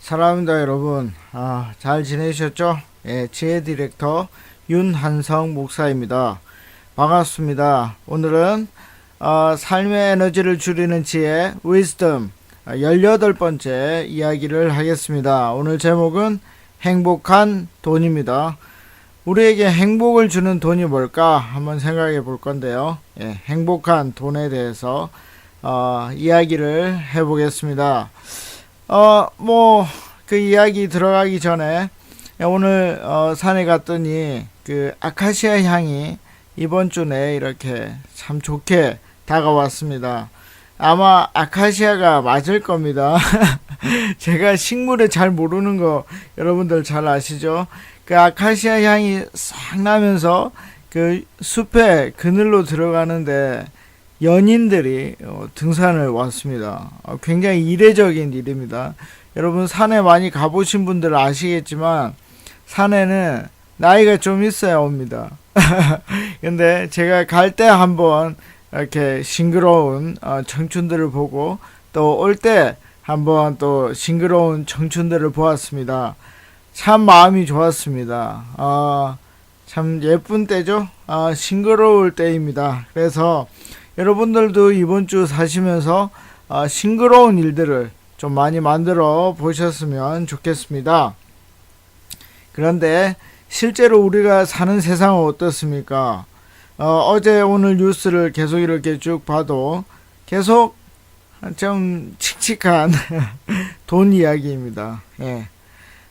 사랑합니다, 여러분. 잘 지내셨죠? 예, 지혜 디렉터 윤한성 목사입니다. 반갑습니다. 오늘은 삶의 에너지를 줄이는 지혜 Wisdom 18번째 이야기를 하겠습니다. 오늘 제목은 행복한 돈입니다. 우리에게 행복을 주는 돈이 뭘까 한번 생각해 볼 건데요. 예, 행복한 돈에 대해서 이야기를 해보겠습니다. 그 이야기 들어가기 전에 오늘 산에 갔더니 그 아카시아 향이 이번 주 내에 이렇게 참 좋게 다가왔습니다. 아마 아카시아가 맞을 겁니다. 제가 식물을 잘 모르는 거 여러분들 잘 아시죠? 그 아카시아 향이 싹 나면서 그 숲에 그늘로 들어가는데 연인들이 등산을 왔습니다. 굉장히 이례적인 일입니다. 여러분 산에 많이 가보신 분들 아시겠지만 산에는 나이가 좀 있어야 옵니다. 근데 제가 갈 때 한번 이렇게 싱그러운 청춘들을 보고 또 올 때 한번 또 싱그러운 청춘들을 보았습니다. 참 마음이 좋았습니다. 참 예쁜 때죠. 싱그러울 때입니다. 그래서 여러분들도 이번 주 사시면서 싱그러운 일들을 좀 많이 만들어 보셨으면 좋겠습니다. 그런데 실제로 우리가 사는 세상은 어떻습니까? 어제 오늘 뉴스를 계속 이렇게 쭉 봐도 계속 좀 칙칙한 돈 이야기입니다. 예.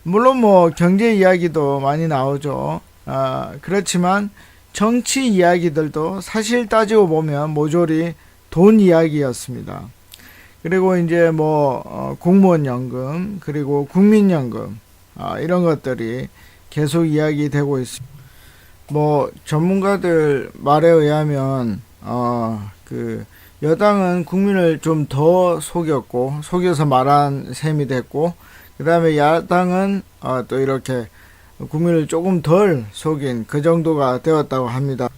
물론 경제 이야기도 많이 나오죠. 그렇지만 정치 이야기들도 사실 따지고 보면 모조리 돈 이야기였습니다. 그리고 이제 공무원 연금 그리고 국민연금 이런 것들이 계속 이야기되고 있습니다. 전문가들 말에 의하면 그 여당은 국민을 좀 더 속여서 말한 셈이 됐고, 그 다음에 야당은 또 이렇게 국민을 조금 덜 속인 그 정도가 되었다고 합니다.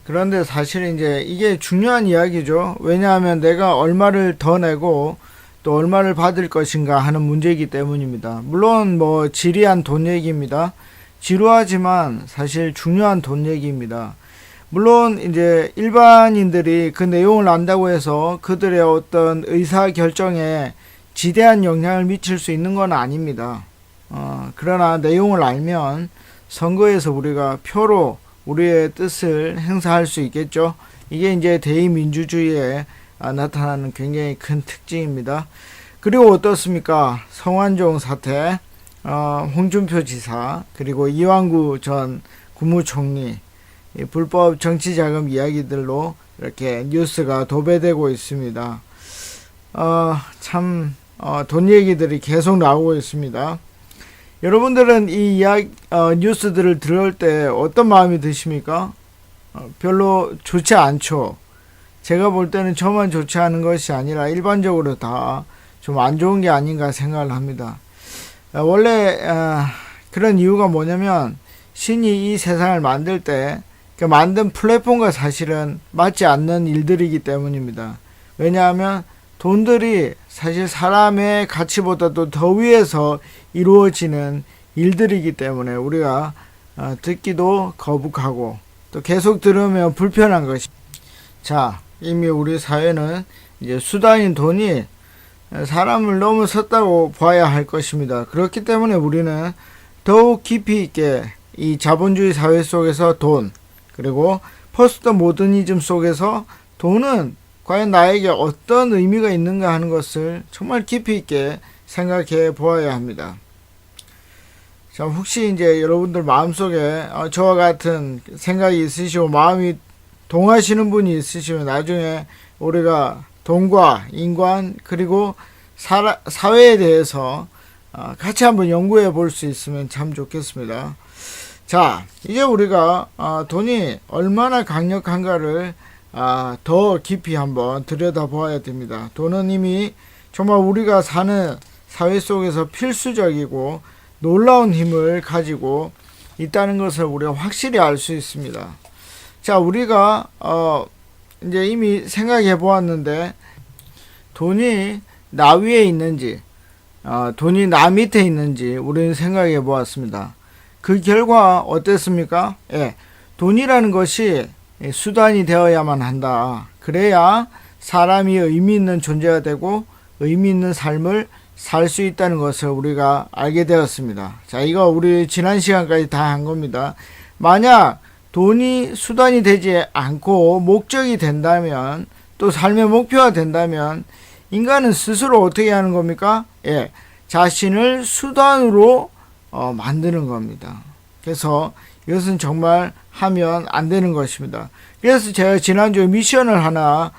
그런데 사실 이제 이게 중요한 이야기죠. 왜냐하면 내가 얼마를 더 내고 또 얼마를 받을 것인가 하는 문제이기 때문입니다. 물론 지리한 돈 얘기입니다. 지루하지만 사실 중요한 돈 얘기입니다. 물론 이제 일반인들이 그 내용을 안다고 해서 그들의 어떤 의사 결정에 지대한 영향을 미칠 수 있는 건 아닙니다. 그러나 내용을 알면 선거에서 우리가 표로 우리의 뜻을 행사할 수 있겠죠. 이게 이제 대의민주주의에 나타나는 굉장히 큰 특징입니다. 그리고 어떻습니까? 성완종 사태, 홍준표 지사, 그리고 이완구 전 국무총리, 불법 정치자금 이야기들로 이렇게 뉴스가 도배되고 있습니다. 돈 얘기들이 계속 나오고 있습니다. 여러분들은 이 뉴스들을 들을 때 어떤 마음이 드십니까? 별로 좋지 않죠. 제가 볼 때는 저만 좋지 않은 것이 아니라 일반적으로 다 좀 안 좋은 게 아닌가 생각을 합니다. 원래 그런 이유가 뭐냐면 신이 이 세상을 만들 때 그 만든 플랫폼과 사실은 맞지 않는 일들이기 때문입니다. 왜냐하면 돈들이 사실 사람의 가치보다도 더 위에서 이루어지는 일들이기 때문에 우리가 듣기도 거북하고 또 계속 들으면 불편한 것이. 자, 이미 우리 사회는 이제 수단인 돈이 사람을 넘어섰다고 봐야 할 것입니다. 그렇기 때문에 우리는 더욱 깊이 있게 이 자본주의 사회 속에서 돈, 그리고 포스트 모더니즘 속에서 돈은 과연 나에게 어떤 의미가 있는가 하는 것을 정말 깊이 있게 생각해 보아야 합니다. 자, 혹시 이제 여러분들 마음속에 저와 같은 생각이 있으시고 마음이 동하시는 분이 있으시면 나중에 우리가 돈과 인간 그리고 사회에 대해서 같이 한번 연구해 볼 수 있으면 참 좋겠습니다. 자, 이제 우리가 돈이 얼마나 강력한가를 더 깊이 한번 들여다보아야 됩니다. 돈은 이미 정말 우리가 사는 사회 속에서 필수적이고 놀라운 힘을 가지고 있다는 것을 우리가 확실히 알 수 있습니다. 자, 우리가 이제 이미 생각해 보았는데 돈이 나 위에 있는지 돈이 나 밑에 있는지 우리는 생각해 보았습니다. 그 결과 어땠습니까? 예, 돈이라는 것이 수단이 되어야만 한다. 그래야 사람이 의미 있는 존재가 되고 의미 있는 삶을 살 수 있다는 것을 우리가 알게 되었습니다. 자, 이거 우리 지난 시간까지 다 한 겁니다. 만약 돈이 수단이 되지 않고 목적이 된다면, 또 삶의 목표가 된다면 인간은 스스로 어떻게 하는 겁니까? 예, 자신을 수단으로 만드는 겁니다. 그래서 이것은 정말 하면 안 되는 것입니다. 그래서 제가 지난주에 미션을 하나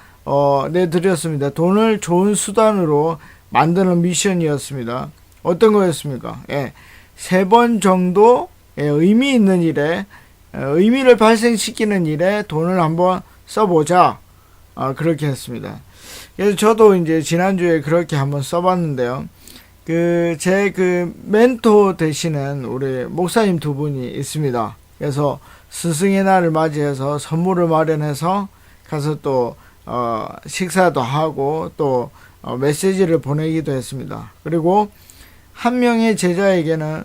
내드렸습니다. 돈을 좋은 수단으로 만드는 미션이었습니다. 어떤 거였습니까? 예, 3번 정도 의미 있는 일에, 의미를 발생시키는 일에 돈을 한번 써보자. 그렇게 했습니다. 그래서 저도 이제 지난주에 그렇게 한번 써봤는데요. 제 멘토 되시는 우리 목사님 2분이 있습니다. 그래서 스승의 날을 맞이해서 선물을 마련해서 가서 또, 식사도 하고 또, 메시지를 보내기도 했습니다. 그리고 한 명의 제자에게는,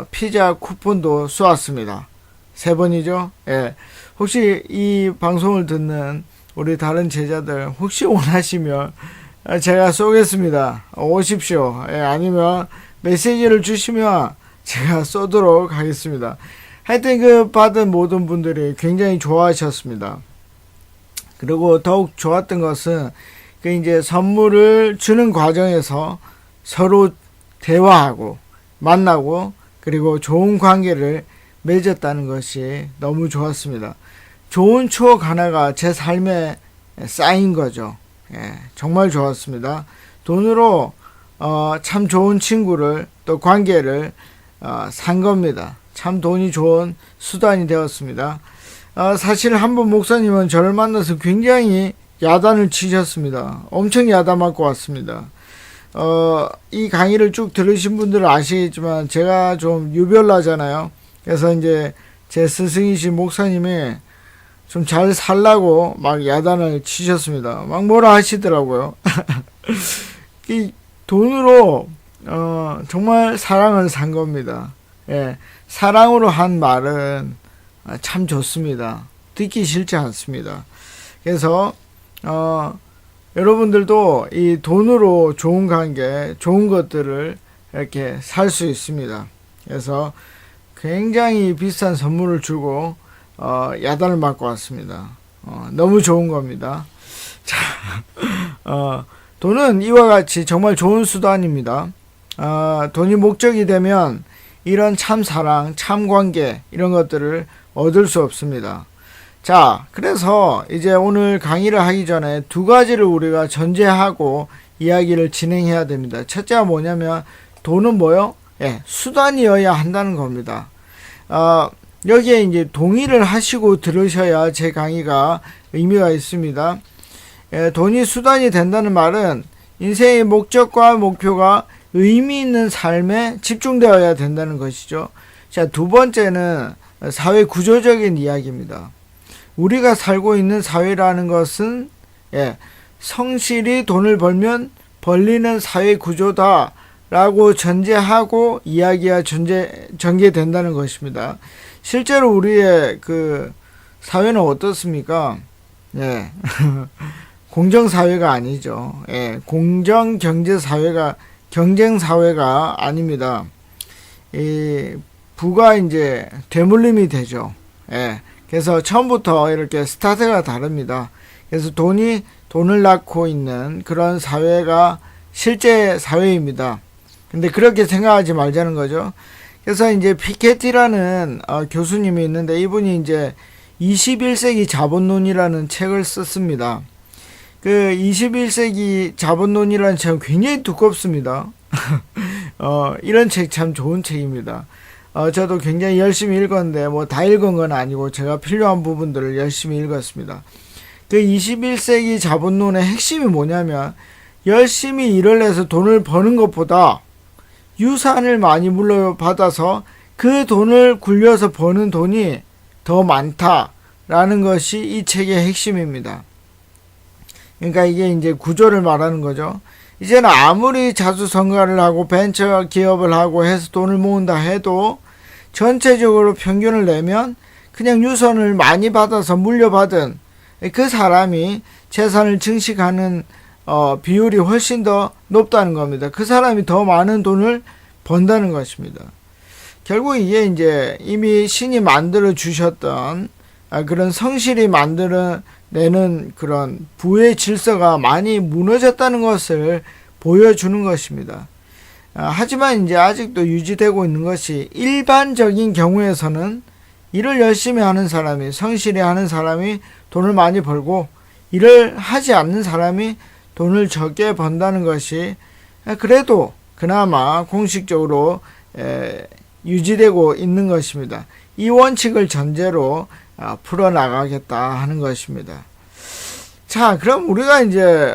피자 쿠폰도 쏘았습니다. 3번이죠? 예. 혹시 이 방송을 듣는 우리 다른 제자들 혹시 원하시면 제가 쏘겠습니다. 오십시오. 예, 아니면 메시지를 주시면 제가 쏘도록 하겠습니다. 하여튼 받은 모든 분들이 굉장히 좋아하셨습니다. 그리고 더욱 좋았던 것은 이제 선물을 주는 과정에서 서로 대화하고 만나고 그리고 좋은 관계를 맺었다는 것이 너무 좋았습니다. 좋은 추억 하나가 제 삶에 쌓인 거죠. 예, 정말 좋았습니다. 돈으로 참 좋은 친구를 또 관계를 산 겁니다. 참 돈이 좋은 수단이 되었습니다. 사실 한번 목사님은 저를 만나서 굉장히 야단을 치셨습니다. 엄청 야단 맞고 왔습니다. 이 강의를 쭉 들으신 분들은 아시겠지만 제가 좀 유별나잖아요. 그래서 이제 제 스승이신 목사님이 좀 잘 살라고 막 야단을 치셨습니다. 막 뭐라 하시더라고요. 이 돈으로 정말 사랑을 산 겁니다. 예, 사랑으로 한 말은 참 좋습니다. 듣기 싫지 않습니다. 그래서 여러분들도 이 돈으로 좋은 관계, 좋은 것들을 이렇게 살 수 있습니다. 그래서 굉장히 비싼 선물을 주고 야단을 맞고 왔습니다. 너무 좋은 겁니다. 자, 돈은 이와 같이 정말 좋은 수단입니다. 돈이 목적이 되면 이런 참 사랑, 참 관계 이런 것들을 얻을 수 없습니다. 자, 그래서 이제 오늘 강의를 하기 전에 2가지를 우리가 전제하고 이야기를 진행해야 됩니다. 첫째가 뭐냐면 돈은 뭐요? 예, 수단이어야 한다는 겁니다. 여기에 이제 동의를 하시고 들으셔야 제 강의가 의미가 있습니다. 예, 돈이 수단이 된다는 말은 인생의 목적과 목표가 의미 있는 삶에 집중되어야 된다는 것이죠. 자, 2번째는 사회 구조적인 이야기입니다. 우리가 살고 있는 사회라는 것은 성실히 돈을 벌면 벌리는 사회 구조다라고 전제하고 이야기가 전개된다는 것입니다. 실제로 우리의 사회는 어떻습니까? 예. 공정사회가 아니죠. 예. 공정경제사회가, 경쟁사회가 아닙니다. 부가 이제 되물림이 되죠. 예. 그래서 처음부터 이렇게 스타트가 다릅니다. 그래서 돈을 낳고 있는 그런 사회가 실제 사회입니다. 근데 그렇게 생각하지 말자는 거죠. 그래서 이제 피케티라는 교수님이 있는데 이분이 이제 21세기 자본론이라는 책을 썼습니다. 21세기 자본론이라는 책은 굉장히 두껍습니다. 이런 책 참 좋은 책입니다. 저도 굉장히 열심히 읽었는데 뭐 다 읽은 건 아니고 제가 필요한 부분들을 열심히 읽었습니다. 21세기 자본론의 핵심이 뭐냐면 열심히 일을 해서 돈을 버는 것보다 유산을 많이 물려받아서 그 돈을 굴려서 버는 돈이 더 많다라는 것이 이 책의 핵심입니다. 그러니까 이게 이제 구조를 말하는 거죠. 이제는 아무리 자수성가를 하고 벤처 기업을 하고 해서 돈을 모은다 해도 전체적으로 평균을 내면 그냥 유선을 많이 받아서 물려받은 그 사람이 재산을 증식하는 비율이 훨씬 더 높다는 겁니다. 그 사람이 더 많은 돈을 번다는 것입니다. 결국 이게 이제 이미 신이 만들어 주셨던 그런 성실히 만들어내는 그런 부의 질서가 많이 무너졌다는 것을 보여주는 것입니다. 하지만 이제 아직도 유지되고 있는 것이 일반적인 경우에서는 일을 열심히 하는 사람이, 성실히 하는 사람이 돈을 많이 벌고 일을 하지 않는 사람이 돈을 적게 번다는 것이 그래도 그나마 공식적으로 유지되고 있는 것입니다. 이 원칙을 전제로 풀어나가겠다 하는 것입니다. 자, 그럼 우리가 이제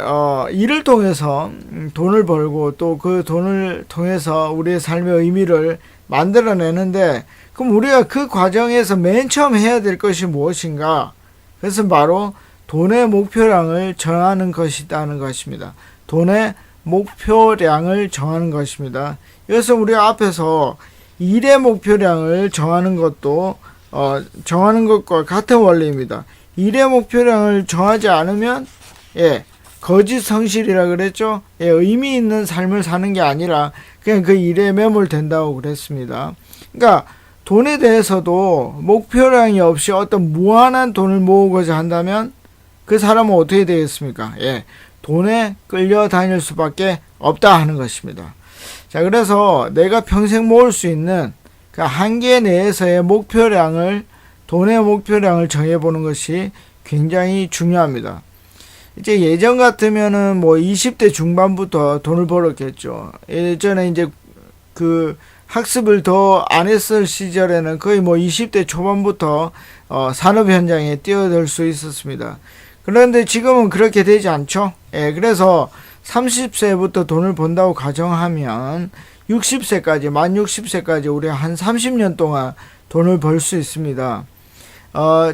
일을 통해서 돈을 벌고 또 그 돈을 통해서 우리의 삶의 의미를 만들어내는데, 그럼 우리가 그 과정에서 맨 처음 해야 될 것이 무엇인가? 그것은 바로 돈의 목표량을 정하는 것이라는 것입니다. 돈의 목표량을 정하는 것입니다. 이것은 우리가 앞에서 일의 목표량을 정하는 것도 정하는 것과 같은 원리입니다. 일의 목표량을 정하지 않으면 거짓 성실이라 그랬죠. 의미 있는 삶을 사는 게 아니라 그냥 그 일에 매몰된다고 그랬습니다. 그러니까 돈에 대해서도 목표량이 없이 어떤 무한한 돈을 모으고자 한다면 그 사람은 어떻게 되겠습니까? 돈에 끌려다닐 수밖에 없다 하는 것입니다. 자, 그래서 내가 평생 모을 수 있는 그 한계 내에서의 목표량을, 돈의 목표량을 정해보는 것이 굉장히 중요합니다. 이제 예전 같으면은 20대 중반부터 돈을 벌었겠죠. 예전에 이제 그 학습을 더 안 했을 시절에는 거의 20대 초반부터 산업 현장에 뛰어들 수 있었습니다. 그런데 지금은 그렇게 되지 않죠. 그래서 30세부터 돈을 번다고 가정하면 60세까지, 만 60세까지 우리 한 30년 동안 돈을 벌 수 있습니다.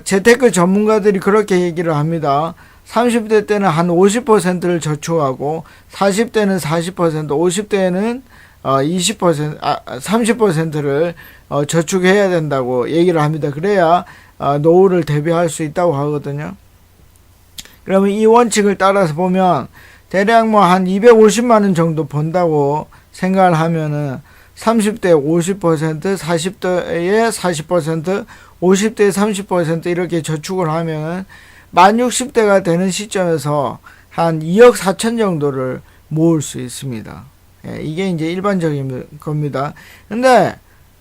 재테크 전문가들이 그렇게 얘기를 합니다. 30대 때는 한 50%를 저축하고 40대는 40%, 50대에는 30%를 저축해야 된다고 얘기를 합니다. 그래야 노후를 대비할 수 있다고 하거든요. 그러면 이 원칙을 따라서 보면 대략 한 250만 원 정도 번다고 생각을 하면은 30대 50%, 40대에 40%, 50대에 30% 이렇게 저축을 하면 만 60대가 되는 시점에서 한 2억 4천 정도를 모을 수 있습니다. 이게 이제 일반적인 겁니다. 근데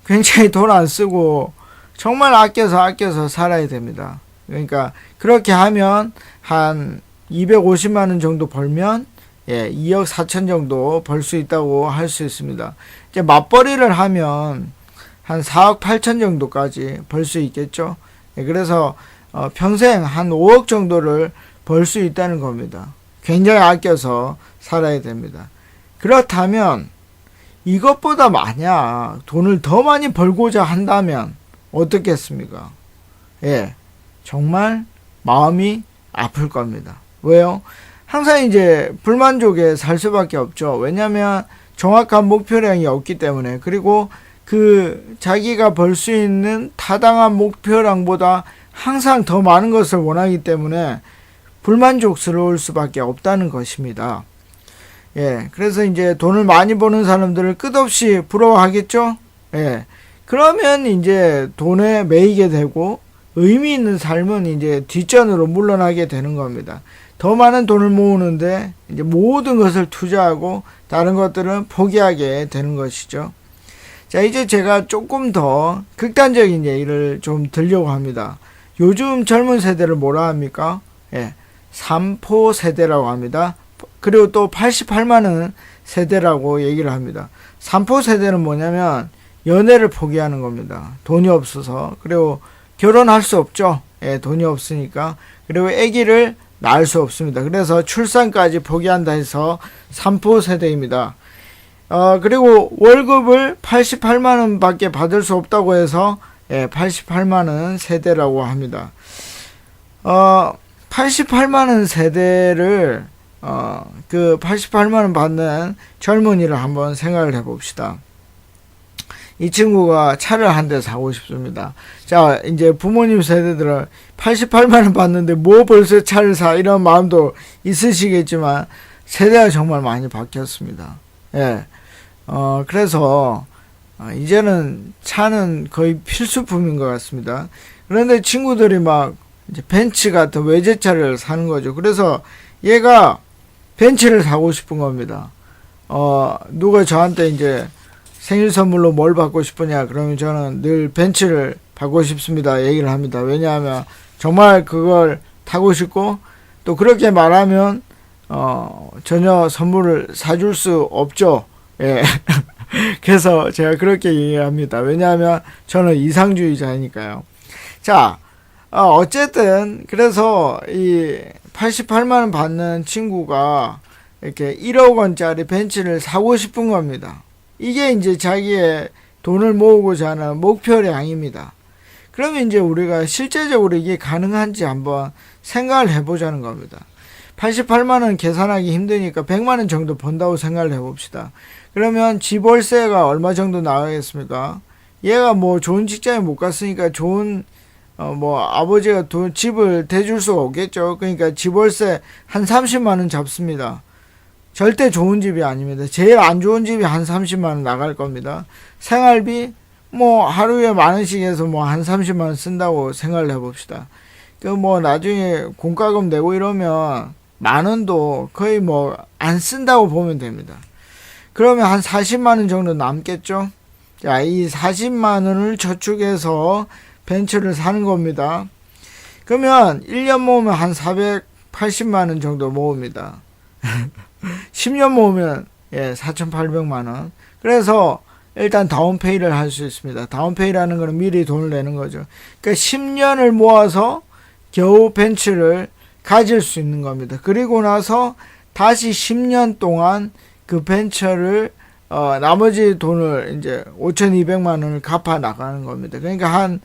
굉장히 돈 안 쓰고 정말 아껴서 살아야 됩니다. 그러니까 그렇게 하면 한 250만 원 정도 벌면 2억 4천 정도 벌 수 있다고 할 수 있습니다. 이제 맞벌이를 하면 한 4억 8천 정도까지 벌 수 있겠죠. 그래서 평생 한 5억 정도를 벌 수 있다는 겁니다. 굉장히 아껴서 살아야 됩니다. 그렇다면 이것보다 만약 돈을 더 많이 벌고자 한다면 어떻겠습니까? 정말 마음이 아플 겁니다. 왜요? 항상 이제 불만족에 살 수밖에 없죠. 왜냐하면 정확한 목표량이 없기 때문에, 그리고 그 자기가 벌 수 있는 타당한 목표량보다 항상 더 많은 것을 원하기 때문에 불만족스러울 수밖에 없다는 것입니다. 그래서 이제 돈을 많이 버는 사람들을 끝없이 부러워하겠죠? 그러면 이제 돈에 매이게 되고 의미 있는 삶은 이제 뒷전으로 물러나게 되는 겁니다. 더 많은 돈을 모으는데 이제 모든 것을 투자하고 다른 것들은 포기하게 되는 것이죠. 자, 이제 제가 조금 더 극단적인 예를 좀 들려고 합니다. 요즘 젊은 세대를 뭐라 합니까? 삼포 세대라고 합니다. 그리고 또 88만원 세대라고 얘기를 합니다. 삼포 세대는 뭐냐면 연애를 포기하는 겁니다. 돈이 없어서. 그리고 결혼할 수 없죠. 돈이 없으니까. 그리고 아기를 낳을 수 없습니다. 그래서 출산까지 포기한다 해서 삼포 세대입니다. 그리고 월급을 88만원 밖에 받을 수 없다고 해서 88만원 세대라고 합니다. 88만원 세대를 그 88만원 받는 젊은이를 한번 생각을 해봅시다. 이 친구가 차를 한 대 사고 싶습니다. 자, 이제 부모님 세대들은 88만원 받는데 뭐 벌써 차를 사, 이런 마음도 있으시겠지만, 세대가 정말 많이 바뀌었습니다. 예. 그래서, 이제는 차는 거의 필수품인 것 같습니다. 그런데 친구들이 막, 이제 벤츠 같은 외제차를 사는 거죠. 그래서 얘가 벤츠를 사고 싶은 겁니다. 누가 저한테 이제 생일 선물로 뭘 받고 싶으냐, 그러면 저는 늘 벤츠를 받고 싶습니다 얘기를 합니다. 왜냐하면 정말 그걸 타고 싶고, 또 그렇게 말하면 전혀 선물을 사줄 수 없죠. 예. 그래서 제가 그렇게 얘기합니다. 왜냐하면 저는 이상주의자니까요. 자, 어쨌든 그래서 이 88만원 받는 친구가 이렇게 1억 원짜리 벤츠를 사고 싶은 겁니다. 이게 이제 자기의 돈을 모으고자 하는 목표량입니다. 그러면 이제 우리가 실제적으로 이게 가능한지 한번 생각을 해보자는 겁니다. 88만원 계산하기 힘드니까 100만원 정도 번다고 생각을 해봅시다. 그러면 집월세가 얼마 정도 나가겠습니까? 얘가 뭐 좋은 직장에 못 갔으니까 좋은 아버지가 집을 대줄 수가 없겠죠. 그러니까 집월세 한 30만원 잡습니다. 절대 좋은 집이 아닙니다. 제일 안 좋은 집이 한 30만원 나갈 겁니다. 생활비 하루에 만원씩 해서 한 30만원 쓴다고 생각을 해봅시다. 나중에 공과금 내고 이러면 만원도 거의 안 쓴다고 보면 됩니다. 그러면 한 40만원 정도 남겠죠. 자, 이 40만원을 저축해서 벤츠를 사는 겁니다. 그러면 1년 모으면 한 480만원 정도 모읍니다. 10년 모으면 4,800만원. 그래서 일단 다운페이를 할 수 있습니다. 다운페이라는 거는 미리 돈을 내는 거죠. 그러니까 10년을 모아서 겨우 벤츠를 가질 수 있는 겁니다. 그리고 나서 다시 10년 동안 그 벤츠를 나머지 돈을 이제 5,200만원을 갚아 나가는 겁니다. 그러니까 한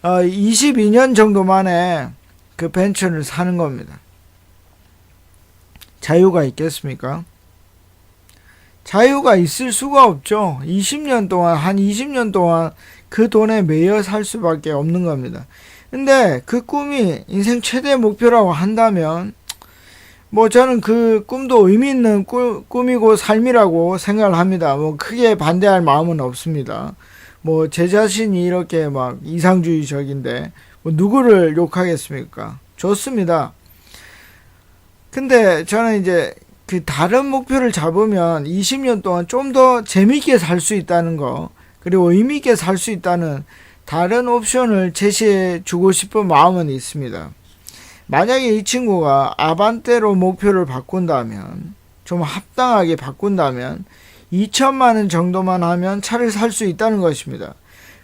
22년 정도 만에 그 벤츠를 사는 겁니다. 자유가 있겠습니까? 자유가 있을 수가 없죠. 한 20년 동안 그 돈에 매여 살 수밖에 없는 겁니다. 근데 그 꿈이 인생 최대 목표라고 한다면, 저는 그 꿈도 의미 있는 꿈이고 삶이라고 생각을 합니다. 크게 반대할 마음은 없습니다. 제 자신이 이렇게 이상주의적인데, 누구를 욕하겠습니까? 좋습니다. 근데 저는 이제 그 다른 목표를 잡으면 20년 동안 좀 더 재미있게 살 수 있다는 거, 그리고 의미있게 살 수 있다는 다른 옵션을 제시해 주고 싶은 마음은 있습니다. 만약에 이 친구가 아반떼로 목표를 바꾼다면, 좀 합당하게 바꾼다면 2천만원 정도만 하면 차를 살 수 있다는 것입니다.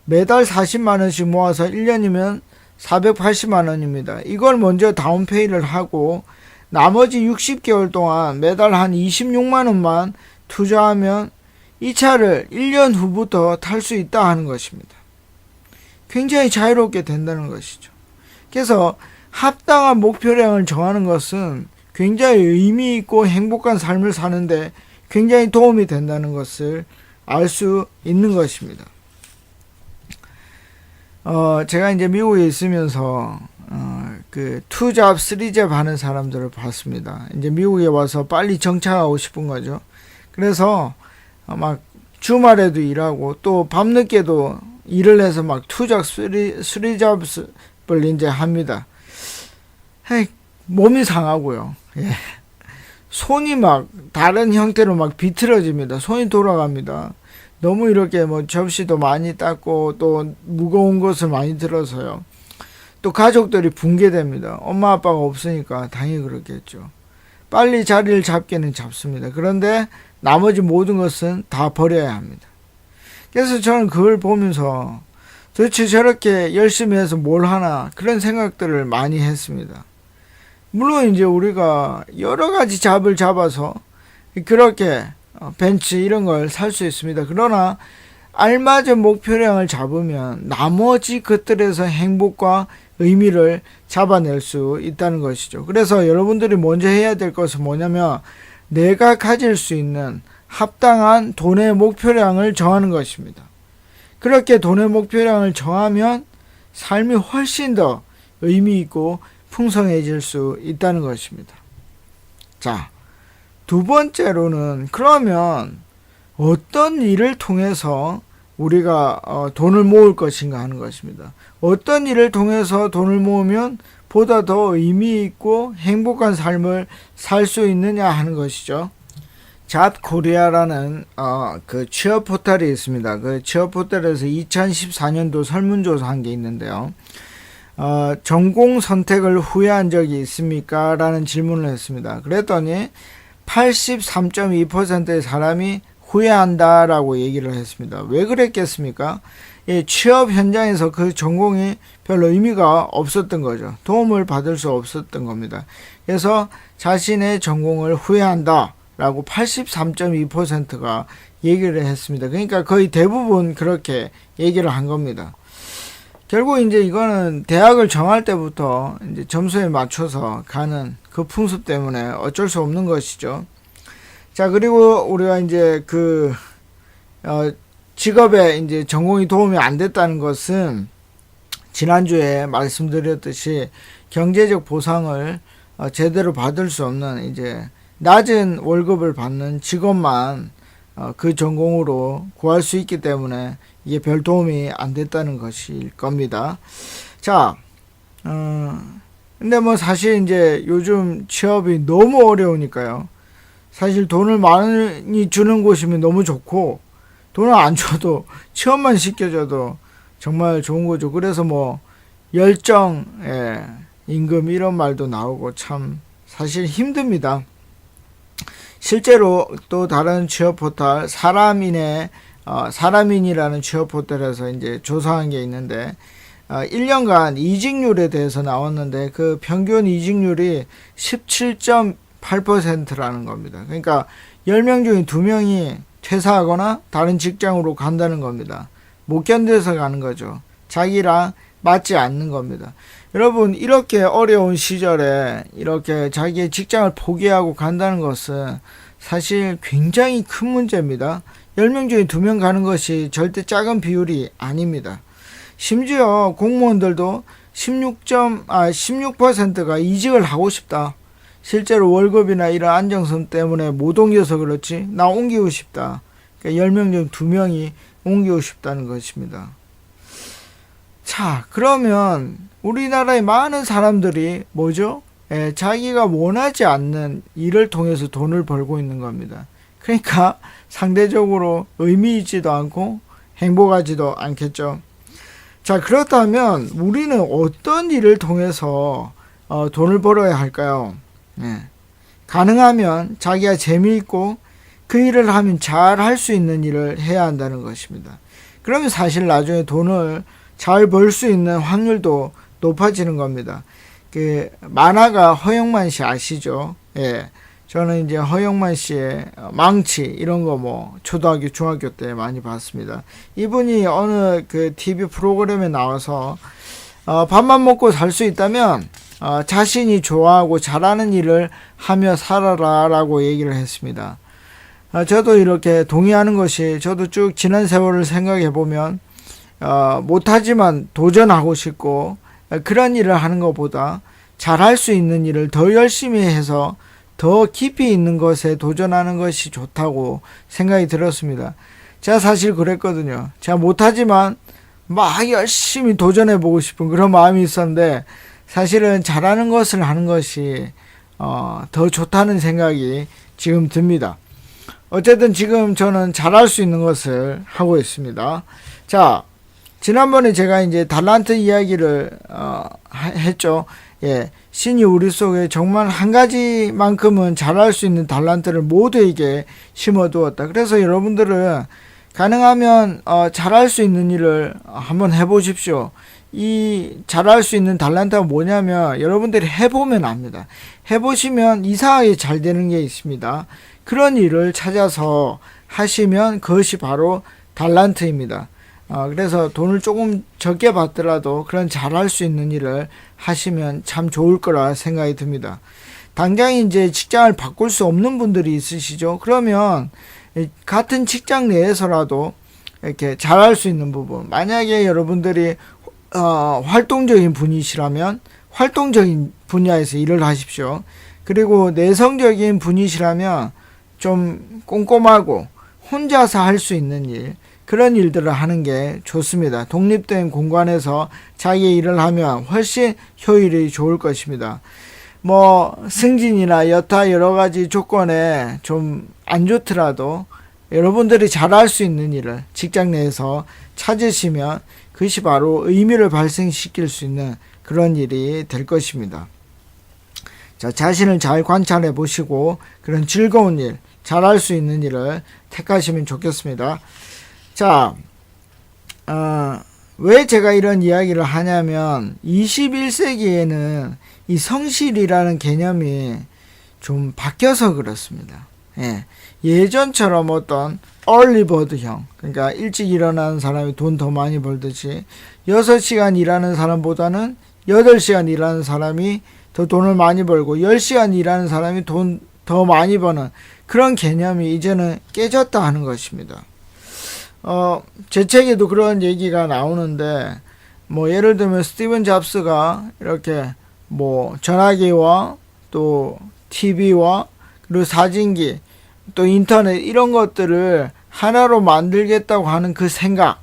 매달 40만원씩 모아서 1년이면 480만원입니다. 이걸 먼저 다운페이를 하고 나머지 60개월 동안 매달 한 26만원만 투자하면 이 차를 1년 후부터 탈 수 있다 하는 것입니다. 굉장히 자유롭게 된다는 것이죠. 그래서 합당한 목표량을 정하는 것은 굉장히 의미 있고 행복한 삶을 사는데 굉장히 도움이 된다는 것을 알 수 있는 것입니다. 제가 이제 미국에 있으면서 그 2잡, 3잡 하는 사람들을 봤습니다. 이제 미국에 와서 빨리 정착하고 싶은 거죠. 그래서 주말에도 일하고 또 밤늦게도 일을 해서 2잡, 3잡을 이제 합니다. 몸이 상하고요. 손이 다른 형태로 비틀어집니다. 손이 돌아갑니다. 너무 이렇게 접시도 많이 닦고 또 무거운 것을 많이 들어서요. 또 가족들이 붕괴됩니다. 엄마 아빠가 없으니까 당연히 그렇겠죠. 빨리 자리를 잡기는 잡습니다. 그런데 나머지 모든 것은 다 버려야 합니다. 그래서 저는 그걸 보면서 도대체 저렇게 열심히 해서 뭘 하나, 그런 생각들을 많이 했습니다. 물론 이제 우리가 여러 가지 잡을 잡아서 그렇게 벤츠 이런 걸 살 수 있습니다. 그러나 알맞은 목표량을 잡으면 나머지 것들에서 행복과 의미를 잡아낼 수 있다는 것이죠. 그래서 여러분들이 먼저 해야 될 것은 뭐냐면 내가 가질 수 있는 합당한 돈의 목표량을 정하는 것입니다. 그렇게 돈의 목표량을 정하면 삶이 훨씬 더 의미 있고 풍성해질 수 있다는 것입니다. 자, 두 번째로는 그러면 어떤 일을 통해서 우리가 돈을 모을 것인가 하는 것입니다. 어떤 일을 통해서 돈을 모으면 보다 더 의미 있고 행복한 삶을 살 수 있느냐 하는 것이죠. 잡코리아라는 그 취업 포털이 있습니다. 그 취업 포털에서 2014년도 설문조사한 게 있는데요. 전공 선택을 후회한 적이 있습니까? 라는 질문을 했습니다. 그랬더니 83.2%의 사람이 후회한다라고 얘기를 했습니다. 왜 그랬겠습니까? 취업 현장에서 그 전공이 별로 의미가 없었던 거죠. 도움을 받을 수 없었던 겁니다. 그래서 자신의 전공을 후회한다 라고 83.2%가 얘기를 했습니다. 그러니까 거의 대부분 그렇게 얘기를 한 겁니다. 결국 이제 이거는 대학을 정할 때부터 이제 점수에 맞춰서 가는 그 풍습 때문에 어쩔 수 없는 것이죠. 자, 그리고 우리가 이제 직업에 이제 전공이 도움이 안 됐다는 것은 지난주에 말씀드렸듯이 경제적 보상을 제대로 받을 수 없는 이제 낮은 월급을 받는 직업만 그 전공으로 구할 수 있기 때문에 이게 별 도움이 안 됐다는 것일 겁니다. 자, 근데 뭐 사실 이제 요즘 취업이 너무 어려우니까요. 사실 돈을 많이 주는 곳이면 너무 좋고, 돈을 안 줘도 취업만 시켜줘도 정말 좋은 거죠. 그래서 뭐 열정, 임금 이런 말도 나오고 참 사실 힘듭니다. 실제로 또 다른 취업 포털 사람인이라는 취업 포털에서 이제 조사한 게 있는데 1년간 이직률에 대해서 나왔는데 그 평균 이직률이 17.8%라는 겁니다. 그러니까 10명 중에 2명이 퇴사하거나 다른 직장으로 간다는 겁니다. 못 견뎌서 가는 거죠. 자기랑 맞지 않는 겁니다. 여러분, 이렇게 어려운 시절에 이렇게 자기의 직장을 포기하고 간다는 것은 사실 굉장히 큰 문제입니다. 10명 중에 2명 가는 것이 절대 작은 비율이 아닙니다. 심지어 공무원들도 16%가 이직을 하고 싶다. 실제로 월급이나 이런 안정성 때문에 못 옮겨서 그렇지 나 옮기고 싶다. 그러니까 10명 중 2명이 옮기고 싶다는 것입니다. 자, 그러면 우리나라의 많은 사람들이 뭐죠? 자기가 원하지 않는 일을 통해서 돈을 벌고 있는 겁니다. 그러니까 상대적으로 의미 있지도 않고 행복하지도 않겠죠. 자, 그렇다면 우리는 어떤 일을 통해서 돈을 벌어야 할까요? 가능하면 자기가 재미있고 그 일을 하면 잘 할 수 있는 일을 해야 한다는 것입니다. 그러면 사실 나중에 돈을 잘 벌 수 있는 확률도 높아지는 겁니다. 그 만화가 허영만 씨 아시죠? 저는 이제 허영만 씨의 망치 이런 거 뭐 초등학교 중학교 때 많이 봤습니다. 이분이 어느 그 TV 프로그램에 나와서 밥만 먹고 살 수 있다면 자신이 좋아하고 잘하는 일을 하며 살아라 라고 얘기를 했습니다. 저도 이렇게 동의하는 것이 저도 쭉 지난 세월을 생각해 보면 못하지만 도전하고 싶고 그런 일을 하는 것보다 잘할 수 있는 일을 더 열심히 해서 더 깊이 있는 것에 도전하는 것이 좋다고 생각이 들었습니다. 제가 사실 그랬거든요. 제가 못하지만 막 열심히 도전해보고 싶은 그런 마음이 있었는데 사실은 잘하는 것을 하는 것이 더 좋다는 생각이 지금 듭니다. 어쨌든 지금 저는 잘할 수 있는 것을 하고 있습니다. 자, 지난번에 제가 이제 달란트 이야기를 했죠. 신이 우리 속에 정말 한 가지만큼은 잘할 수 있는 달란트를 모두에게 심어두었다. 그래서 여러분들은 가능하면 잘할 수 있는 일을 한번 해보십시오. 이 잘할 수 있는 달란트가 뭐냐면 여러분들이 해보면 압니다. 해보시면 이상하게 잘 되는 게 있습니다. 그런 일을 찾아서 하시면 그것이 바로 달란트입니다. 그래서 돈을 조금 적게 받더라도 그런 잘할 수 있는 일을 하시면 참 좋을 거라 생각이 듭니다. 당장 이제 직장을 바꿀 수 없는 분들이 있으시죠. 그러면 같은 직장 내에서라도 이렇게 잘할 수 있는 부분, 만약에 여러분들이 활동적인 분이시라면 활동적인 분야에서 일을 하십시오. 그리고 내성적인 분이시라면 좀 꼼꼼하고 혼자서 할 수 있는 일, 그런 일들을 하는 게 좋습니다. 독립된 공간에서 자기의 일을 하면 훨씬 효율이 좋을 것입니다. 승진이나 여타 여러 가지 조건에 좀 안 좋더라도 여러분들이 잘할 수 있는 일을 직장 내에서 찾으시면 그것이 바로 의미를 발생시킬 수 있는 그런 일이 될 것입니다. 자, 자신을 잘 관찰해 보시고 그런 즐거운 일, 잘할 수 있는 일을 택하시면 좋겠습니다. 자, 왜 제가 이런 이야기를 하냐면 21세기에는 이 성실이라는 개념이 좀 바뀌어서 그렇습니다. 예전처럼 어떤 얼리버드형, 그러니까 일찍 일어나는 사람이 돈 더 많이 벌듯이 6시간 일하는 사람보다는 8시간 일하는 사람이 더 돈을 많이 벌고 10시간 일하는 사람이 돈 더 많이 버는 그런 개념이 이제는 깨졌다 하는 것입니다. 제 책에도 그런 얘기가 나오는데, 예를 들면 스티븐 잡스가 이렇게 전화기와 또 TV와 그리고 사진기 또 인터넷 이런 것들을 하나로 만들겠다고 하는 그 생각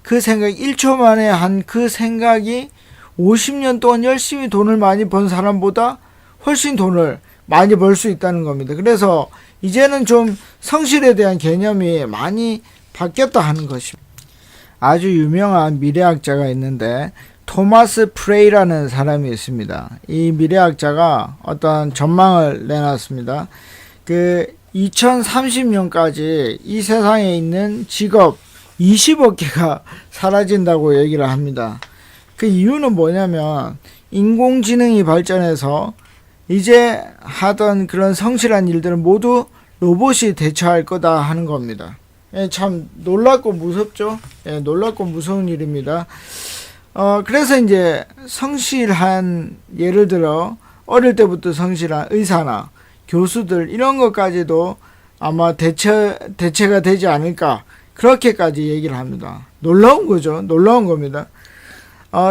1초 만에 한 그 생각이 50년 동안 열심히 돈을 많이 번 사람보다 훨씬 돈을 많이 벌 수 있다는 겁니다. 그래서 이제는 좀 성실에 대한 개념이 많이 바뀌었다 하는 것입니다. 아주 유명한 미래학자가 있는데 토마스 프레이라는 사람이 있습니다. 이 미래학자가 어떤 전망을 내놨습니다. 2030년까지 이 세상에 있는 직업 20억 개가 사라진다고 얘기를 합니다. 그 이유는 뭐냐면 인공지능이 발전해서 이제 하던 그런 성실한 일들은 모두 로봇이 대처할 거다 하는 겁니다. 참 놀랍고 무섭죠? 놀랍고 무서운 일입니다. 그래서 이제 성실한, 예를 들어 어릴 때부터 성실한 의사나 교수들 이런 것까지도 아마 대체가 되지 않을까, 그렇게까지 얘기를 합니다. 놀라운 거죠. 놀라운 겁니다.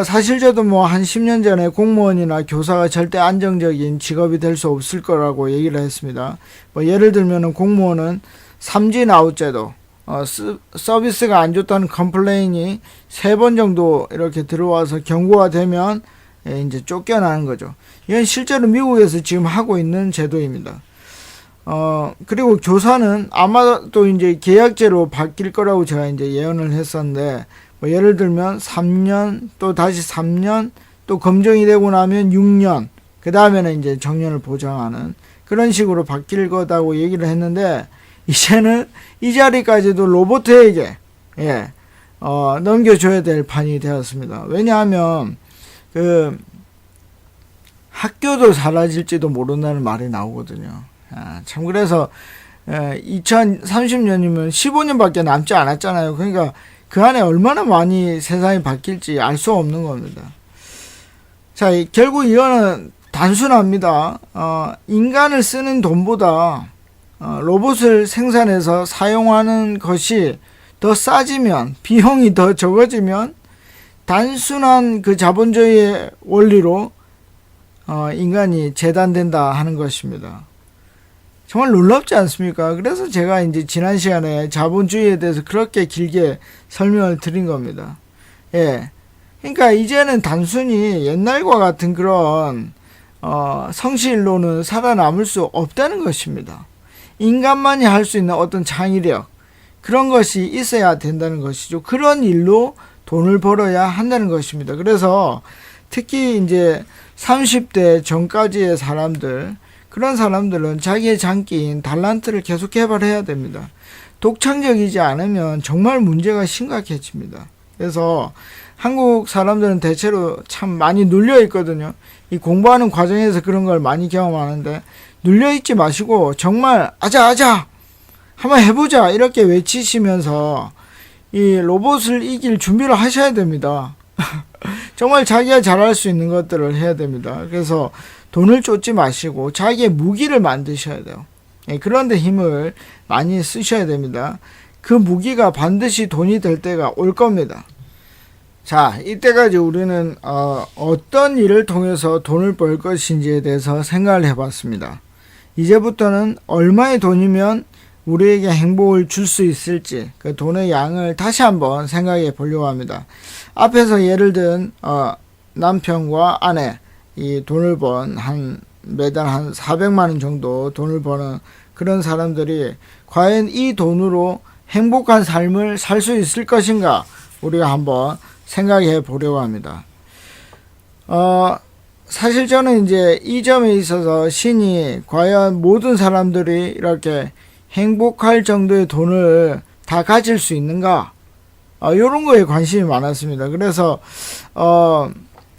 사실 저도 한 10년 전에 공무원이나 교사가 절대 안정적인 직업이 될 수 없을 거라고 얘기를 했습니다. 예를 들면은 공무원은 삼진 아웃제도, 서비스가 안 좋다는 컴플레인이 3번 정도 이렇게 들어와서 경고가 되면 이제 쫓겨나는 거죠. 이건 실제로 미국에서 지금 하고 있는 제도입니다. 그리고 교사는 아마도 이제 계약제로 바뀔 거라고 제가 이제 예언을 했었는데, 예를 들면 3년, 또 다시 3년, 또 검증이 되고 나면 6년, 그 다음에는 이제 정년을 보장하는 그런 식으로 바뀔 거다고 얘기를 했는데, 이제는 이 자리까지도 로봇에게 넘겨줘야 될 판이 되었습니다. 왜냐하면 학교도 사라질지도 모른다는 말이 나오거든요. 참, 그래서 2030년이면 15년밖에 남지 않았잖아요. 그러니까 그 안에 얼마나 많이 세상이 바뀔지 알 수 없는 겁니다. 자, 결국 이거는 단순합니다. 인간을 쓰는 돈보다 로봇을 생산해서 사용하는 것이 더 싸지면, 비용이 더 적어지면 단순한 그 자본주의의 원리로 인간이 재단된다 하는 것입니다. 정말 놀랍지 않습니까? 그래서 제가 이제 지난 시간에 자본주의에 대해서 그렇게 길게 설명을 드린 겁니다. 그러니까 이제는 단순히 옛날과 같은 그런 성실로는 살아남을 수 없다는 것입니다. 인간만이 할 수 있는 어떤 창의력, 그런 것이 있어야 된다는 것이죠. 그런 일로 돈을 벌어야 한다는 것입니다. 그래서 특히 이제 30대 전까지의 사람들, 그런 사람들은 자기의 장기인 달란트를 계속 개발해야 됩니다. 독창적이지 않으면 정말 문제가 심각해집니다. 그래서 한국 사람들은 대체로 참 많이 눌려 있거든요. 이 공부하는 과정에서 그런 걸 많이 경험하는데, 눌려 있지 마시고 정말 아자 한번 해보자 이렇게 외치시면서 이 로봇을 이길 준비를 하셔야 됩니다. 정말 자기가 잘할 수 있는 것들을 해야 됩니다. 그래서 돈을 쫓지 마시고 자기의 무기를 만드셔야 돼요. 그런데 힘을 많이 쓰셔야 됩니다. 그 무기가 반드시 돈이 될 때가 올 겁니다. 자, 이때까지 우리는 어떤 일을 통해서 돈을 벌 것인지에 대해서 생각을 해봤습니다. 이제부터는 얼마의 돈이면 우리에게 행복을 줄 수 있을지 그 돈의 양을 다시 한번 생각해 보려고 합니다. 앞에서 예를 든 남편과 아내 이 돈을 번 매달 한 400만 원 정도 돈을 버는 그런 사람들이 과연 이 돈으로 행복한 삶을 살 수 있을 것인가 우리가 한번 생각해 보려고 합니다. 사실 저는 이제 이 점에 있어서 신이 과연 모든 사람들이 이렇게 행복할 정도의 돈을 다 가질 수 있는가? 이런 거에 관심이 많았습니다. 그래서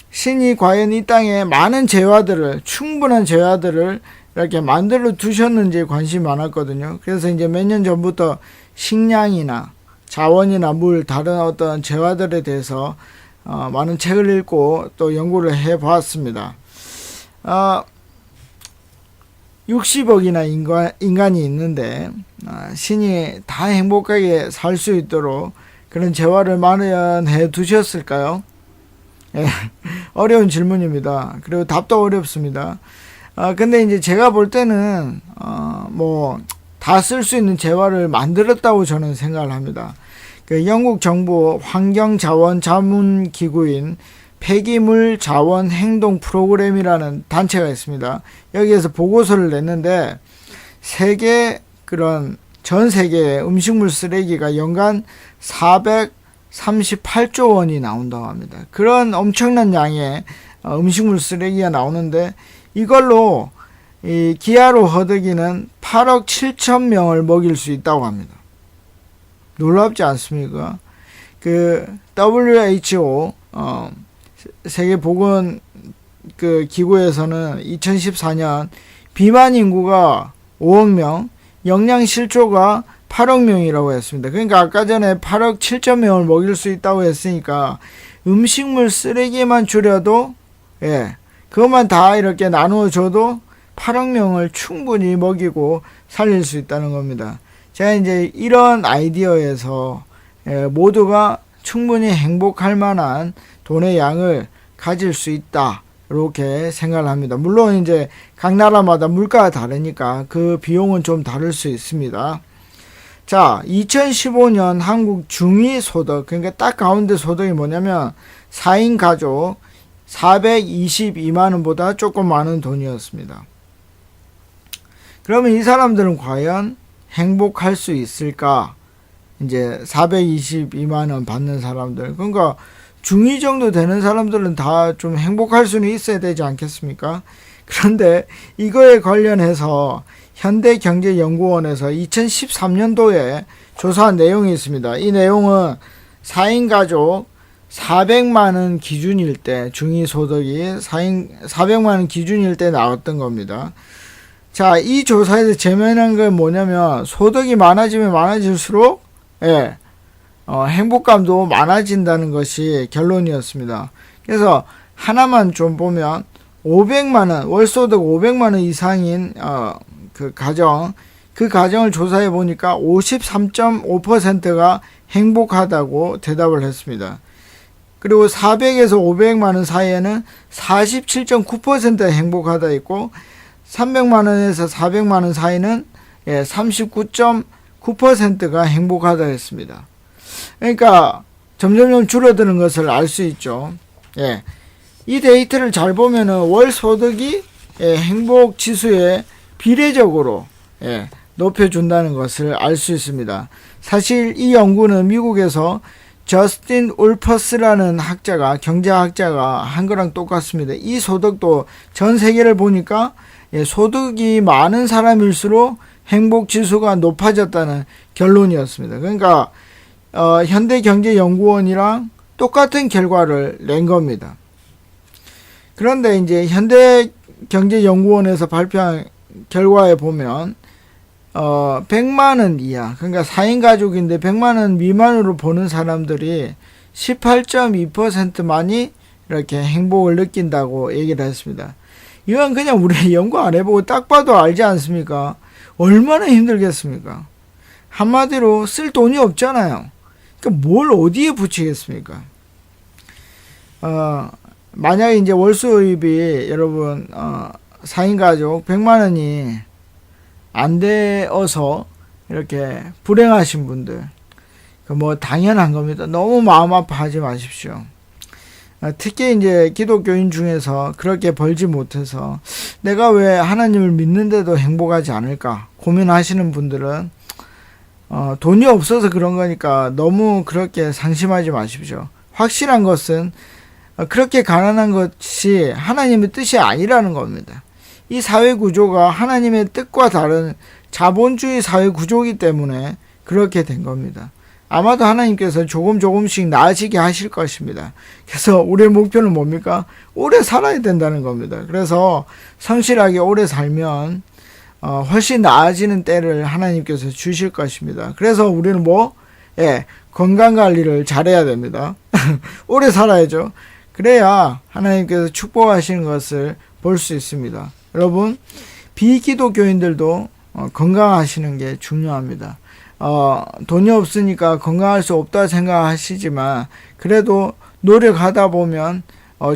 신이 과연 이 땅에 많은 재화들을, 충분한 재화들을 이렇게 만들어 두셨는지에 관심이 많았거든요. 그래서 이제 몇 년 전부터 식량이나 자원이나 물, 다른 어떤 재화들에 대해서 많은 책을 읽고 또 연구를 해 보았습니다. 60억이나 인간이 있는데 신이 다 행복하게 살 수 있도록 그런 재화를 마련해 두셨을까요? 어려운 질문입니다. 그리고 답도 어렵습니다. 근데 이제 제가 볼 때는 다 쓸 수 있는 재화를 만들었다고 저는 생각을 합니다. 그 영국 정부 환경자원자문기구인 폐기물 자원 행동 프로그램이라는 단체가 있습니다. 여기에서 보고서를 냈는데 전 세계의 음식물 쓰레기가 연간 438조 원이 나온다고 합니다. 그런 엄청난 양의 음식물 쓰레기가 나오는데 이걸로 이 기아로 허덕이는 8억 7천 명을 먹일 수 있다고 합니다. 놀랍지 않습니까? 그 WHO 세계보건 기구에서는 2014년 비만 인구가 5억 명, 영양 실조가 8억 명이라고 했습니다. 그러니까 아까 전에 8억 7천 명을 먹일 수 있다고 했으니까 음식물 쓰레기만 줄여도 그것만 다 이렇게 나누어 줘도 8억 명을 충분히 먹이고 살릴 수 있다는 겁니다. 제가 이제 이런 아이디어에서 모두가 충분히 행복할 만한 돈의 양을 가질 수 있다. 이렇게 생각을 합니다. 물론 이제 각 나라마다 물가가 다르니까 그 비용은 좀 다를 수 있습니다. 자, 2015년 한국 중위 소득, 그러니까 딱 가운데 소득이 뭐냐면 4인 가족 422만 원보다 조금 많은 돈이었습니다. 그러면 이 사람들은 과연 행복할 수 있을까? 이제 422만 원 받는 사람들. 그러니까 중위 정도 되는 사람들은 다 좀 행복할 수는 있어야 되지 않겠습니까? 그런데 이거에 관련해서 현대경제연구원에서 2013년도에 조사한 내용이 있습니다. 이 내용은 4인 가족 400만 원 기준일 때, 중위소득이 400만 원 기준일 때 나왔던 겁니다. 자, 이 조사에서 재미난 건 뭐냐면 소득이 많아지면 많아질수록 행복감도 많아진다는 것이 결론이었습니다. 그래서 하나만 좀 보면 500만 원, 월소득 500만 원 이상인 그 가정을 조사해 보니까 53.5%가 행복하다고 대답을 했습니다. 그리고 400에서 500만 원 사이에는 47.9%가 행복하다 있고 300만 원에서 400만 원 사이는 39.9%가 행복하다 했습니다. 그러니까 점점점 줄어드는 것을 알 수 있죠. 이 데이터를 잘 보면은 월 소득이 행복 지수에 비례적으로 높여준다는 것을 알 수 있습니다. 사실 이 연구는 미국에서 저스틴 울퍼스라는 경제학자가 한 거랑 똑같습니다. 이 소득도 전 세계를 보니까 소득이 많은 사람일수록 행복 지수가 높아졌다는 결론이었습니다. 그러니까 현대경제연구원이랑 똑같은 결과를 낸 겁니다. 그런데 이제 현대경제연구원에서 발표한 결과에 보면 100만 원 이하, 그러니까 4인 가족인데 100만 원 미만으로 보는 사람들이 18.2%만이 이렇게 행복을 느낀다고 얘기를 했습니다. 이건 그냥 우리 연구 안 해보고 딱 봐도 알지 않습니까? 얼마나 힘들겠습니까? 한마디로 쓸 돈이 없잖아요. 그러니까 뭘 어디에 붙이겠습니까? 만약에 이제 월 수입이 여러분 4인 가족 100만 원이 안 되어서 이렇게 불행하신 분들, 뭐 당연한 겁니다. 너무 마음 아파하지 마십시오. 특히 이제 기독교인 중에서 그렇게 벌지 못해서 내가 왜 하나님을 믿는데도 행복하지 않을까 고민하시는 분들은 돈이 없어서 그런 거니까 너무 그렇게 상심하지 마십시오. 확실한 것은 그렇게 가난한 것이 하나님의 뜻이 아니라는 겁니다. 이 사회 구조가 하나님의 뜻과 다른 자본주의 사회 구조이기 때문에 그렇게 된 겁니다. 아마도 하나님께서 조금씩 나아지게 하실 것입니다. 그래서 우리의 목표는 뭡니까? 오래 살아야 된다는 겁니다. 그래서 성실하게 오래 살면 훨씬 나아지는 때를 하나님께서 주실 것입니다. 그래서 우리는 건강관리를 잘해야 됩니다. 오래 살아야죠. 그래야 하나님께서 축복하시는 것을 볼 수 있습니다. 여러분, 비기독교인들도 건강하시는 게 중요합니다. 돈이 없으니까 건강할 수 없다 생각하시지만 그래도 노력하다 보면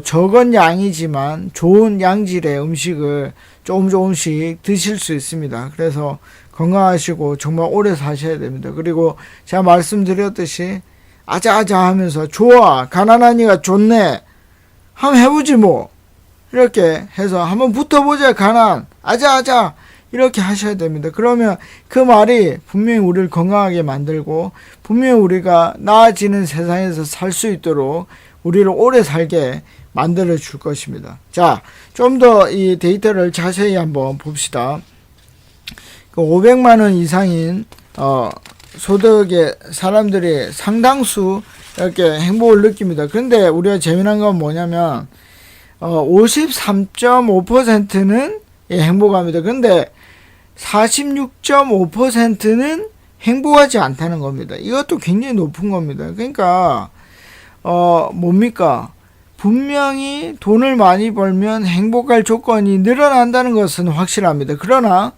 적은 양이지만 좋은 양질의 음식을 조금씩 드실 수 있습니다. 그래서 건강하시고 정말 오래 사셔야 됩니다. 그리고 제가 말씀드렸듯이 아자아자 하면서 좋아, 가난하니까 좋네, 한번 해보지 뭐, 이렇게 해서 한번 붙어보자, 가난, 아자아자 이렇게 하셔야 됩니다. 그러면 그 말이 분명히 우리를 건강하게 만들고 분명히 우리가 나아지는 세상에서 살 수 있도록 우리를 오래 살게 만들어 줄 것입니다. 자, 좀 더 이 데이터를 자세히 한번 봅시다. 500만 원 이상인 소득의 사람들이 상당수 이렇게 행복을 느낍니다. 그런데 우리가 재미난 건 뭐냐면 53.5%는 행복합니다. 그런데 46.5%는 행복하지 않다는 겁니다. 이것도 굉장히 높은 겁니다. 그러니까 뭡니까? 분명히 돈을 많이 벌면 행복할 조건이 늘어난다는 것은 확실합니다. 그러나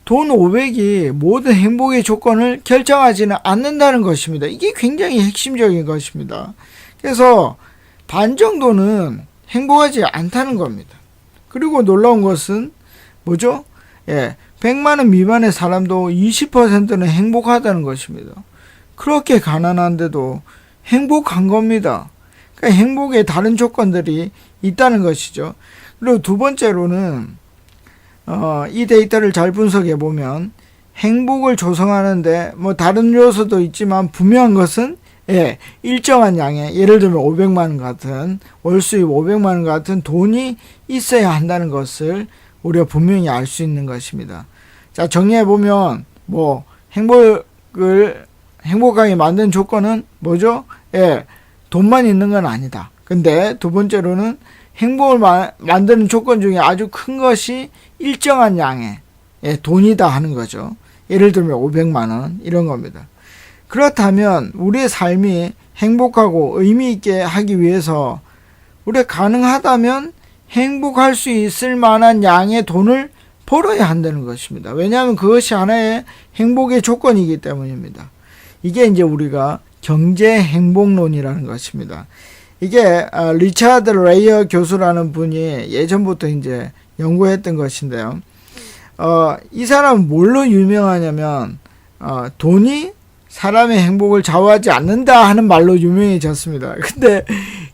돈 500이 모든 행복의 조건을 결정하지는 않는다는 것입니다. 이게 굉장히 핵심적인 것입니다. 그래서 반 정도는 행복하지 않다는 겁니다. 그리고 놀라운 것은 뭐죠? 100만 원 미만의 사람도 20%는 행복하다는 것입니다. 그렇게 가난한데도 행복한 겁니다. 그러니까 행복에 다른 조건들이 있다는 것이죠. 그리고 두 번째로는 이 데이터를 잘 분석해 보면 행복을 조성하는데 뭐 다른 요소도 있지만 분명한 것은 일정한 양의, 예를 들면 500만 원 같은 월 수입 500만 원 같은 돈이 있어야 한다는 것을 우리가 분명히 알 수 있는 것입니다. 자, 정리해 보면 뭐 행복하게 만든 조건은 뭐죠? 돈만 있는 건 아니다. 근데 두 번째로는 행복을 만드는 조건 중에 아주 큰 것이 일정한 양의 돈이다 하는 거죠. 예를 들면 500만 원 이런 겁니다. 그렇다면 우리의 삶이 행복하고 의미 있게 하기 위해서 우리가 가능하다면 행복할 수 있을 만한 양의 돈을 벌어야 한다는 것입니다. 왜냐하면 그것이 하나의 행복의 조건이기 때문입니다. 이게 이제 우리가 경제 행복론이라는 것입니다. 이게 리차드 레이어 교수라는 분이 예전부터 이제 연구했던 것인데요. 이 사람은 뭘로 유명하냐면 돈이 사람의 행복을 좌우하지 않는다 하는 말로 유명해졌습니다. 근데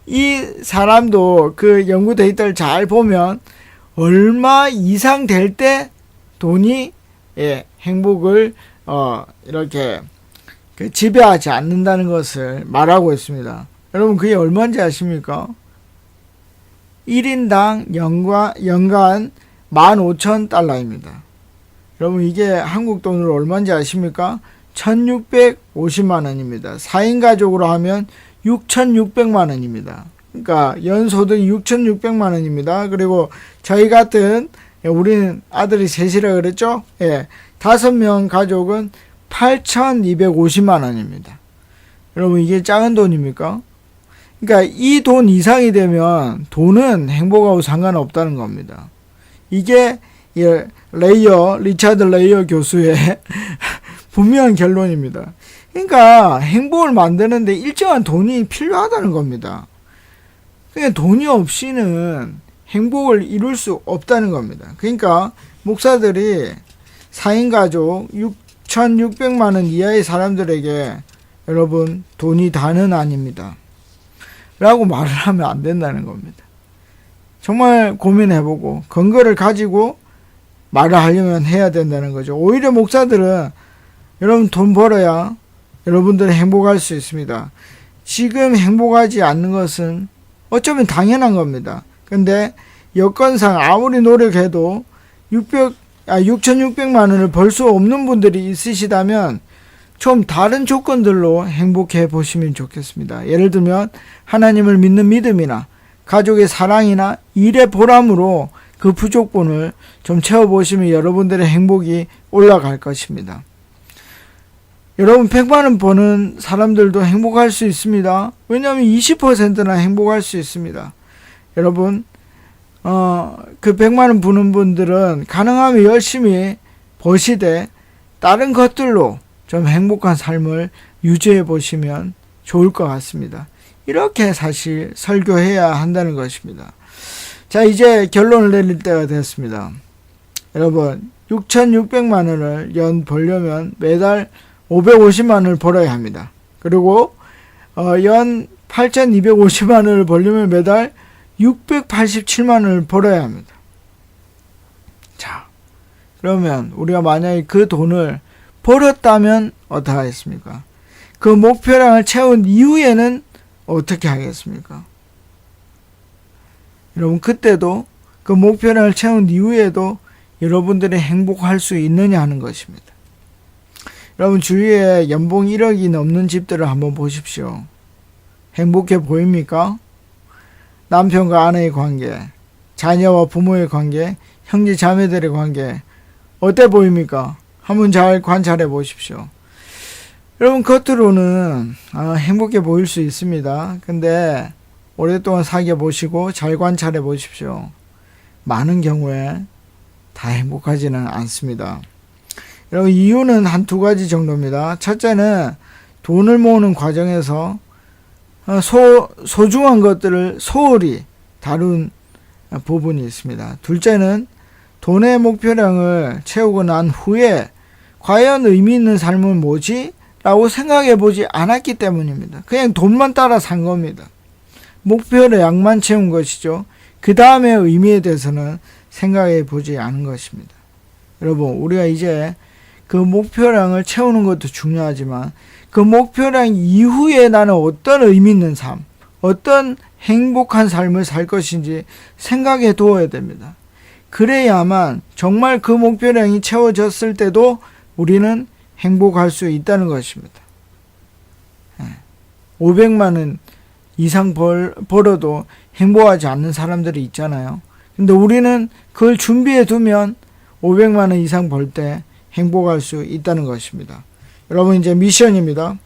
이 사람도 그 연구 데이터를 잘 보면 얼마 이상 될 때 돈이 행복을 이렇게 지배하지 않는다는 것을 말하고 있습니다. 여러분 그게 얼마인지 아십니까? 1인당 연간 15,000달러입니다. 여러분 이게 한국 돈으로 얼마인지 아십니까? 1,650만 원입니다. 4인 가족으로 하면 6,600만 원입니다. 그러니까 연소득이 6,600만 원입니다. 그리고 저희 같은 우리는 아들이 셋이라 그랬죠? 5명 가족은 8,250만 원입니다. 여러분 이게 작은 돈입니까? 그러니까 이 돈 이상이 되면 돈은 행복하고 상관없다는 겁니다. 이게 리차드 레이어 교수의 분명한 결론입니다. 그러니까 행복을 만드는데 일정한 돈이 필요하다는 겁니다. 그러니까 돈이 없이는 행복을 이룰 수 없다는 겁니다. 그러니까 목사들이 4인 가족 6,600만 원 이하의 사람들에게 여러분 돈이 다는 아닙니다 라고 말을 하면 안 된다는 겁니다. 정말 고민해보고 근거를 가지고 말을 하려면 해야 된다는 거죠. 오히려 목사들은 여러분 돈 벌어야 여러분들은 행복할 수 있습니다. 지금 행복하지 않는 것은 어쩌면 당연한 겁니다. 근데 여건상 아무리 노력해도 6,600만 원을 벌 수 없는 분들이 있으시다면 좀 다른 조건들로 행복해 보시면 좋겠습니다. 예를 들면 하나님을 믿는 믿음이나 가족의 사랑이나 일의 보람으로 그 부족분을 좀 채워보시면 여러분들의 행복이 올라갈 것입니다. 여러분 100만 원 버는 사람들도 행복할 수 있습니다. 왜냐하면 20%나 행복할 수 있습니다. 여러분 그 100만 원 버는 분들은 가능하면 열심히 버시되 다른 것들로 좀 행복한 삶을 유지해 보시면 좋을 것 같습니다. 이렇게 사실 설교해야 한다는 것입니다. 자, 이제 결론을 내릴 때가 됐습니다. 여러분 6,600만 원을 연 벌려면 매달 550만 원을 벌어야 합니다. 그리고 연 8,250만 원을 벌려면 매달 687만 원을 벌어야 합니다. 자, 그러면 우리가 만약에 그 돈을 벌었다면 어떻게 하겠습니까? 그 목표량을 채운 이후에는 어떻게 하겠습니까? 여러분 그때도 그 목표량을 채운 이후에도 여러분들이 행복할 수 있느냐 하는 것입니다. 여러분 주위에 연봉 1억이 넘는 집들을 한번 보십시오. 행복해 보입니까? 남편과 아내의 관계, 자녀와 부모의 관계, 형제 자매들의 관계 어때 보입니까? 한번 잘 관찰해 보십시오. 여러분 겉으로는 행복해 보일 수 있습니다. 근데 오랫동안 사귀어 보시고 잘 관찰해 보십시오. 많은 경우에 다 행복하지는 않습니다. 여러분 이유는 한 두 가지 정도입니다. 첫째는 돈을 모으는 과정에서 소중한 것들을 소홀히 다룬 부분이 있습니다. 둘째는 돈의 목표량을 채우고 난 후에 과연 의미 있는 삶은 뭐지? 라고 생각해 보지 않았기 때문입니다. 그냥 돈만 따라 산 겁니다. 목표량만 채운 것이죠. 그 다음에 의미에 대해서는 생각해 보지 않은 것입니다. 여러분 우리가 이제 그 목표량을 채우는 것도 중요하지만 그 목표량 이후에 나는 어떤 의미 있는 삶, 어떤 행복한 삶을 살 것인지 생각해 두어야 됩니다. 그래야만 정말 그 목표량이 채워졌을 때도 우리는 행복할 수 있다는 것입니다. 500만 원 이상 벌어도 행복하지 않는 사람들이 있잖아요. 근데 우리는 그걸 준비해 두면 500만 원 이상 벌 때 행복할 수 있다는 것입니다. 여러분 이제 미션입니다.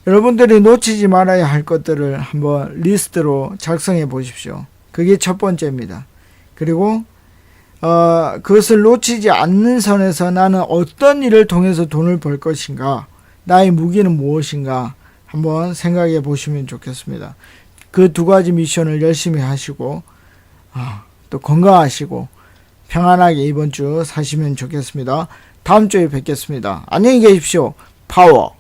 여러분들이 놓치지 말아야 할 것들을 한번 리스트로 작성해 보십시오. 그게 첫 번째입니다. 그리고 그것을 놓치지 않는 선에서 나는 어떤 일을 통해서 돈을 벌 것인가, 나의 무기는 무엇인가 한번 생각해 보시면 좋겠습니다. 그 두 가지 미션을 열심히 하시고 또 건강하시고 평안하게 이번 주 사시면 좋겠습니다. 다음 주에 뵙겠습니다. 안녕히 계십시오. 파워.